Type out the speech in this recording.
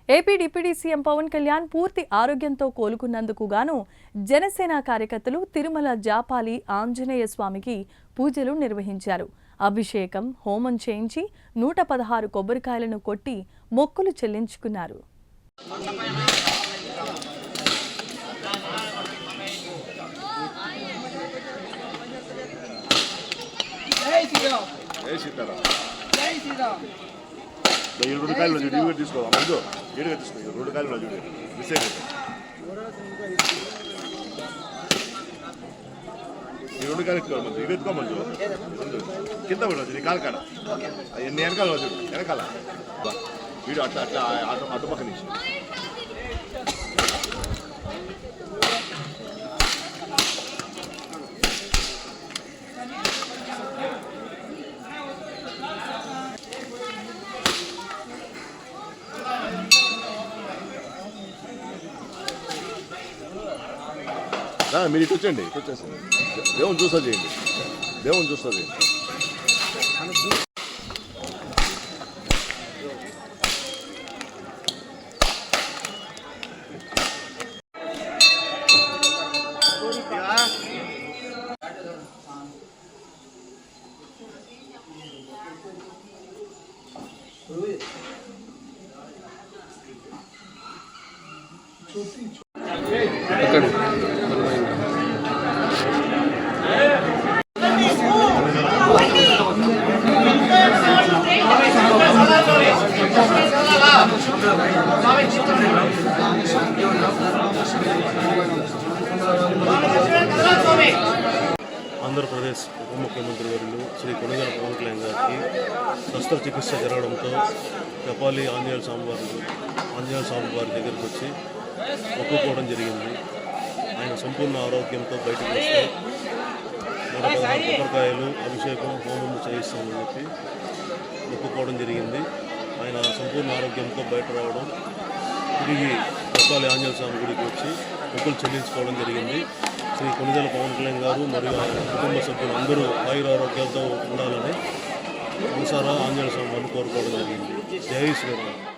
AP deputy CM Pawan Kalyan పూర్తి ఆరోగ్యంతో కోలుకున్నందుకు గాను జనసేన కార్యకర్తలు తిరుమల జాపాలి ఆంజనేయ స్వామికి పూజలు నిర్వహించారు. అభిషేకం, హోమం చేయించి 116 కొబ్బరికాయలను కొట్టి మొక్కులు చెల్లించుకున్నారు. ఈ 2 కాయలు చూడు తీసుకో ముందు ఏడుగా తీసుకో 2 కాయలు చూడు మిస్టేక్ ఈ 2 కాయలు ఎత్తుకోవాలి ముందు ఇవి ఎత్తుకోమందు కింద పడవచ్చు నీ కాలు కాడ ఎన్ని వెనకాల చూడు వెనకాల వీడు అట్లా అట్లా అటుపక్క నుంచి మీరు ఇటు వచ్చేయండి వచ్చేసండి దేవుని చూసా చేయండి దేవుని చూసా చేయండి ఆంధ్రప్రదేశ్ ఉప ముఖ్యమంత్రి వర్యులు శ్రీ కొణిదెల పవన్ కళ్యాణ్ గారికి శస్త్రచికిత్స జరగడంతో జపాలి ఆంజనేయ స్వామి వారి దగ్గరికి వచ్చి మొక్కుకోవడం జరిగింది. ఆయన సంపూర్ణ ఆరోగ్యంతో బయటకు వస్తే 116 కొబ్బరికాయలు అభిషేకం హోమం చేయిస్తామని చెప్పి మొక్కుకోవడం జరిగింది. ఆయన సంపూర్ణ ఆరోగ్యంతో బయట రావడం తిరిగి జపాలి ఆంజనేయ స్వామి గుడికి వచ్చి మొక్కులు చెల్లించుకోవడం జరిగింది. శ్రీ కొణిదెల పవన్ కళ్యాణ్ గారు మరియు కుటుంబ సభ్యులు అందరూ ఆయురారోగ్యాలతో ఉండాలని మనసారా ఆంజనేయ స్వామి కోరుకోవడం జరిగింది. జై శ్రీరామ్.